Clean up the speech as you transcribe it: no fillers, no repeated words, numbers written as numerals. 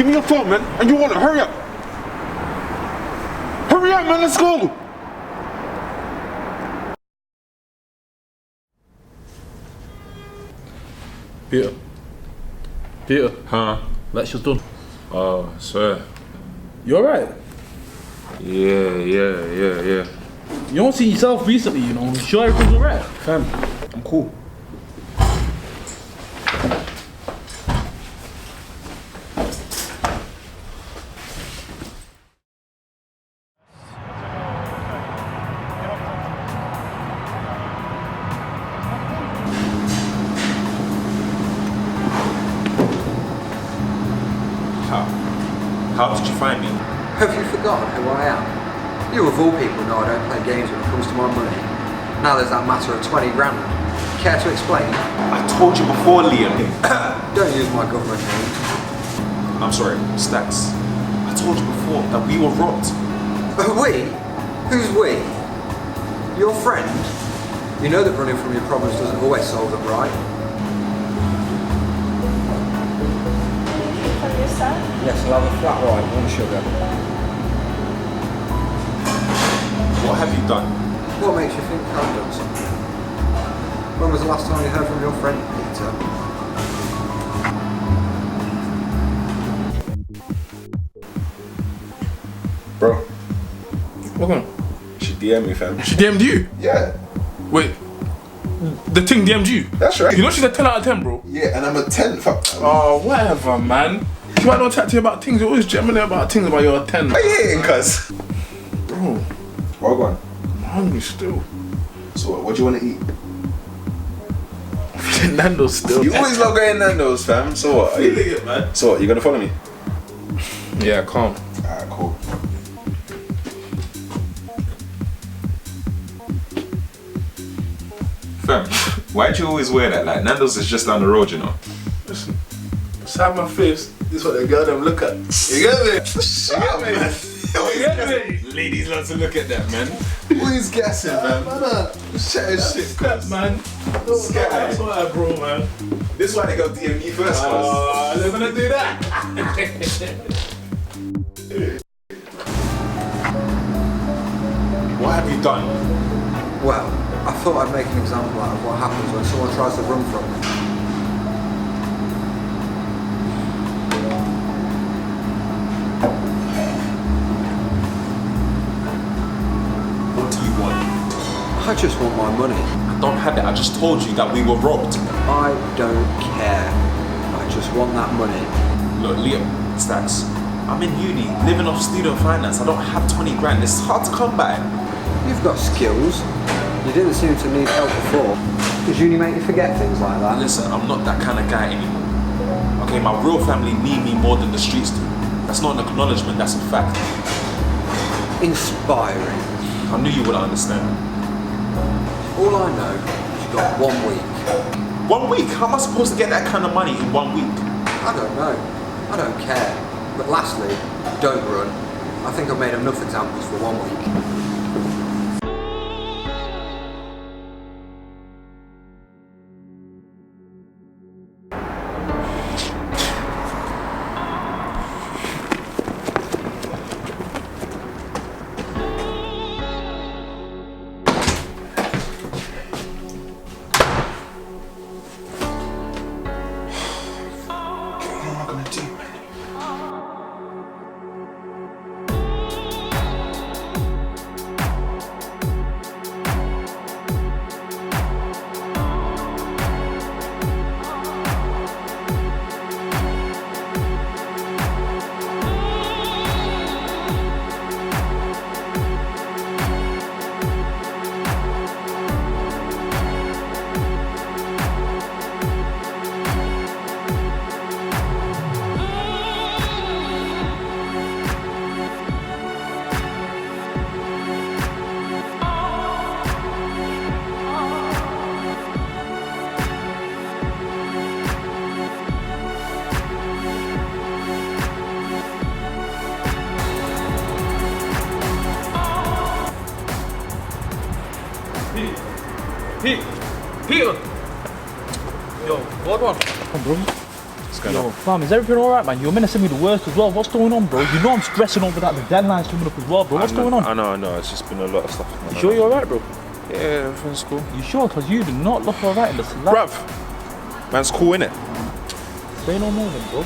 Give me your phone, man, and you want it. Hurry up. Hurry up, man, let's go. Peter. Huh? Lecture's done. Oh, swear. You alright? Yeah. You don't see yourself recently, you know. You sure everything's alright? Fam, I'm cool. How did you find me? Have you forgotten who I am? You of all people know I don't play games when it comes to my money. Now there's that matter of 20 grand. Care to explain? I told you before, Liam. Don't use my government name. I'm sorry, Stacks. I told you before that we were robbed. We? Who's we? Your friend? You know that running from your problems doesn't always solve them, right? Yes, I'll have a flat white, one sugar. What have you done? What makes you think I've done something? When was the last time you heard from your friend, Peter? Bro, What on? she DM'd me, fam. She DM'd you? Yeah, Wait. The thing DM'd you? that's right. You know she's a 10 out of 10, bro. Yeah, and I'm a 10, fam. Oh, whatever, man. She might not chat to you about things. You're always jamming about things about you're a 10. Are you hating, cuz? Bro, Well, go on. I'm hungry still. So what do you want to eat? I'm feeling Nando's still. You always love going Nando's, fam. So what? feeling it, man. So what, you gonna follow me? Yeah, calm. Alright, cool. Fam, why'd you always wear that? Like, Nando's is just down the road, you know. Listen, beside my face, this is what the girl them look at. You get me? Shut up, man. You get me? Ladies love to look at that, man. Who's guessing, fam? Chatting shit, That, man. That's what I bro, man. This is why they go DM me first, cuz. They're gonna do that. What have you done? Well, I thought I'd make an example out of what happens when someone tries to run from me. What do you want? I just want my money. I don't have it. I just told you that we were robbed. I don't care. I just want that money. Look, Liam, Stacks, I'm in uni, living off student finance. I don't have 20 grand. It's hard to come by. You've got skills. You didn't seem to need help before. Does uni make you forget things like that? Listen, I'm not that kind of guy anymore. Okay, my real family need me more than the streets do. That's not an acknowledgement, that's a fact. Inspiring. I knew you wouldn't understand. All I know is you've got 1 week. 1 week? How am I supposed to get that kind of money in 1 week? I don't know. I don't care. But lastly, don't run. I think I've made enough examples for 1 week. Peter! Yo, what one? Come on, bro. What's going Yo, on? fam, is everything alright, man? You're menacing me the worst as well. What's going on, bro? You know I'm stressing over that. The deadline's coming up as well, bro. What's going on? I know. It's just been a lot of stuff. You sure you're alright, bro? Yeah, everything's cool. You sure? Because you do not look alright in the slap. Bruv, man's cool, innit? Say no more then, bro.